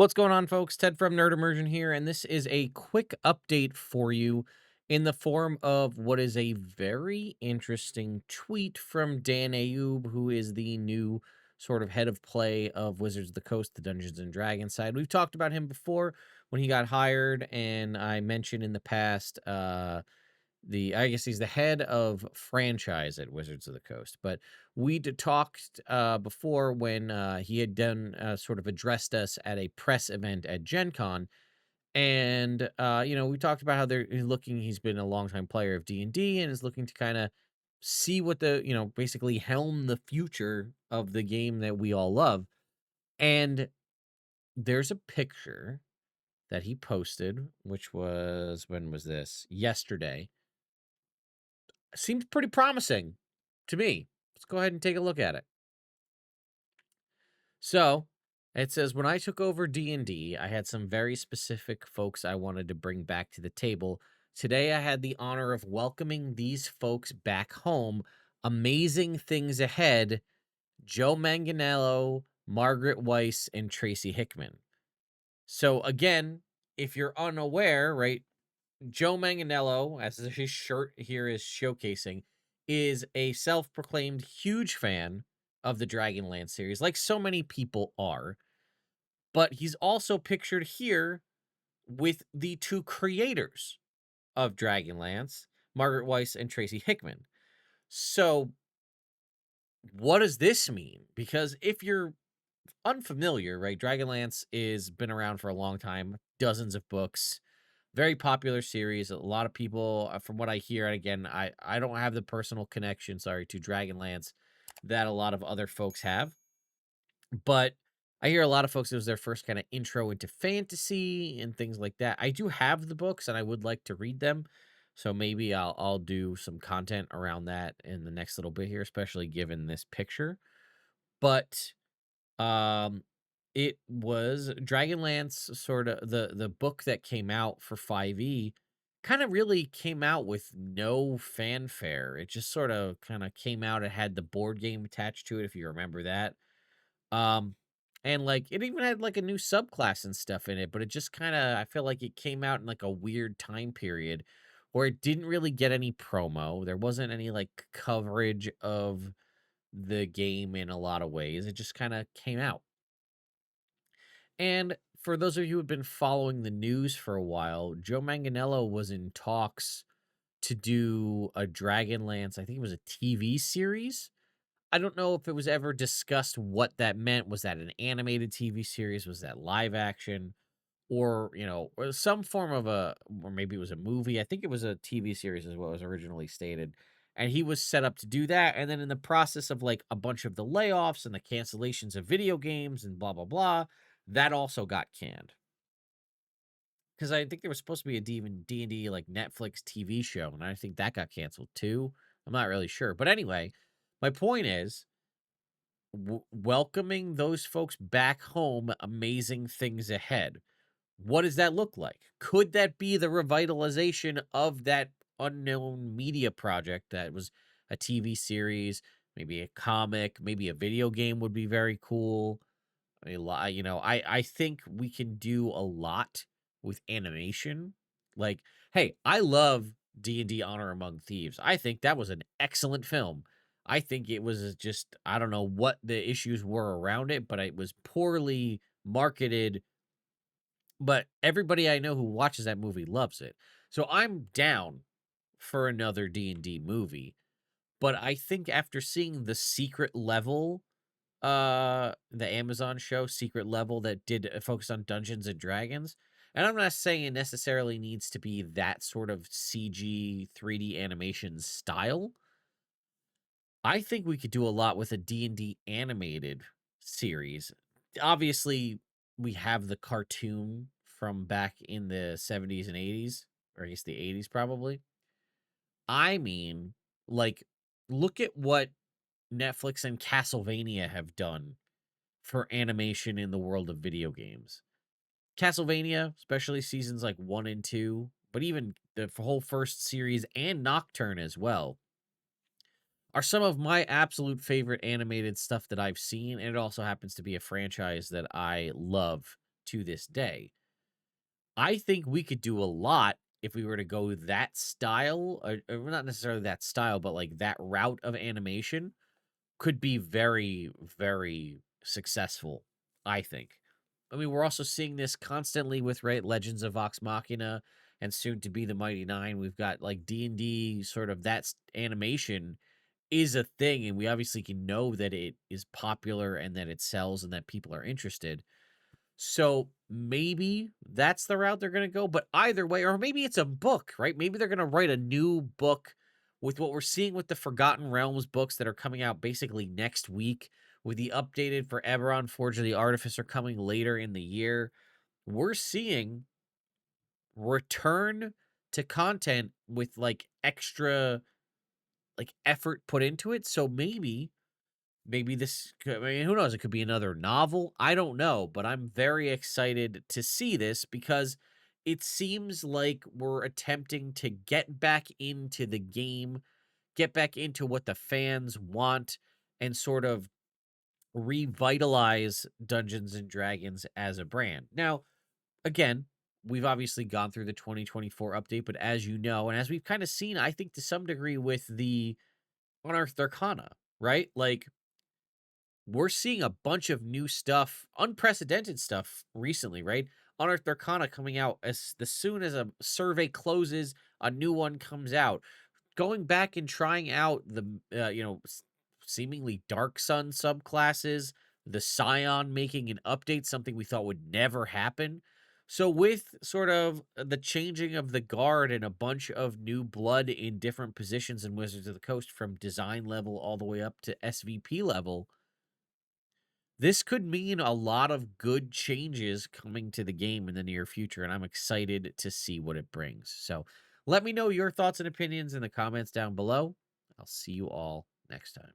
What's going on, folks? Ted from Immersion here, and this is a quick update for you in the form of what is a very interesting tweet from Dan Ayoub, who is the new sort of head of play of Wizards of the Coast, the Dungeons and Dragons side. We've talked about him before when he got hired, and I mentioned in the past I guess he's the head of franchise at Wizards of the Coast. But we'd talked before when he had done sort of addressed us at a press event at Gen Con. And we talked about how he's been a longtime player of D&D and is looking to kind of see what basically helm the future of the game that we all love. And there's a picture that he posted, which was, when was this? Yesterday. Seems pretty promising to me. Let's go ahead and take a look at it. So, it says, when I took over D&D, I had some very specific folks I wanted to bring back to the table. Today, I had the honor of welcoming these folks back home. Amazing things ahead. Joe Manganiello, Margaret Weiss, and Tracy Hickman. So, again, if you're unaware, right, Joe Manganiello, as his shirt here is showcasing, is a self-proclaimed huge fan of the Dragonlance series, like so many people are. But he's also pictured here with the two creators of Dragonlance, Margaret Weiss and Tracy Hickman. So, what does this mean? Because if you're unfamiliar, right, Dragonlance is been around for a long time, dozens of books, very popular series. A lot of people, from what I hear, and again, I don't have the personal connection, sorry, to Dragonlance that a lot of other folks have, but I hear a lot of folks, it was their first kind of intro into fantasy and things like that. I do have the books and I would like to read them. So maybe I'll do some content around that in the next little bit here, especially given this picture. But um, it was Dragonlance, sort of the book that came out for 5e, kind of really came out with no fanfare. It just sort of kind of came out. It had the board game attached to it, if you remember that. Um, and like it even had like a new subclass and stuff in it, but it just kind of, I feel like it came out in like a weird time period where it didn't really get any promo. There wasn't any like coverage of the game in a lot of ways. It just kind of came out. And for those of you who have been following the news for a while, Joe Manganiello was in talks to do a Dragonlance, I think it was a TV series. I don't know if it was ever discussed what that meant. Was that an animated TV series? Was that live action? Or, or some form of or maybe it was a movie. I think it was a TV series is what was originally stated. And he was set up to do that. And then in the process of like a bunch of the layoffs and the cancellations of video games and blah, blah, blah, that also got canned. Because I think there was supposed to be a D&D like Netflix TV show. And I think that got canceled too. I'm not really sure. But anyway, my point is, welcoming those folks back home, amazing things ahead. What does that look like? Could that be the revitalization of that unknown media project that was a TV series, maybe a comic, maybe a video game would be very cool. I think we can do a lot with animation. Like, hey, I love D&D Honor Among Thieves. I think that was an excellent film. I think it was just, I don't know what the issues were around it, but it was poorly marketed. But everybody I know who watches that movie loves it. So I'm down for another D&D movie. But I think after seeing The Secret Level, the Amazon show Secret Level that did focus on Dungeons and Dragons, and I'm not saying it necessarily needs to be that sort of CG 3D animation style. I think we could do a lot with a D&D animated series. Obviously, we have the cartoon from back in the 70s and 80s, or I guess the 80s probably. I mean, like, look at what Netflix and Castlevania have done for animation in the world of video games. Castlevania, especially seasons like 1 and 2, but even the whole first series and Nocturne as well, are some of my absolute favorite animated stuff that I've seen, and it also happens to be a franchise that I love to this day. I think we could do a lot if we were to go that style, or not necessarily that style, but like that route of animation could be very, very successful, I think. I mean, we're also seeing this constantly with right Legends of Vox Machina and soon to be the Mighty Nine. We've got like D&D sort of animation is a thing, and we obviously can know that it is popular and that it sells and that people are interested. So maybe that's the route they're going to go. But either way, or maybe it's a book, right? Maybe they're going to write a new book with what we're seeing with the Forgotten Realms books that are coming out basically next week, with the updated for Eberron Forge of the Artificer coming later in the year. We're seeing return to content with like extra like effort put into it. So maybe I mean, who knows? It could be another novel. I don't know, but I'm very excited to see this because it seems like we're attempting to get back into the game, get back into what the fans want, and sort of revitalize Dungeons and Dragons as a brand. Now, again, we've obviously gone through the 2024 update, but as you know, and as we've kind of seen, I think to some degree with the Unearthed Arcana, right? Like, we're seeing a bunch of new stuff, unprecedented stuff recently, right? Unearthed Arcana coming out as soon as a survey closes, a new one comes out. Going back and trying out the seemingly Dark Sun subclasses, the Scion making an update, something we thought would never happen. So with sort of the changing of the guard and a bunch of new blood in different positions in Wizards of the Coast from design level all the way up to SVP level, this could mean a lot of good changes coming to the game in the near future, and I'm excited to see what it brings. So let me know your thoughts and opinions in the comments down below. I'll see you all next time.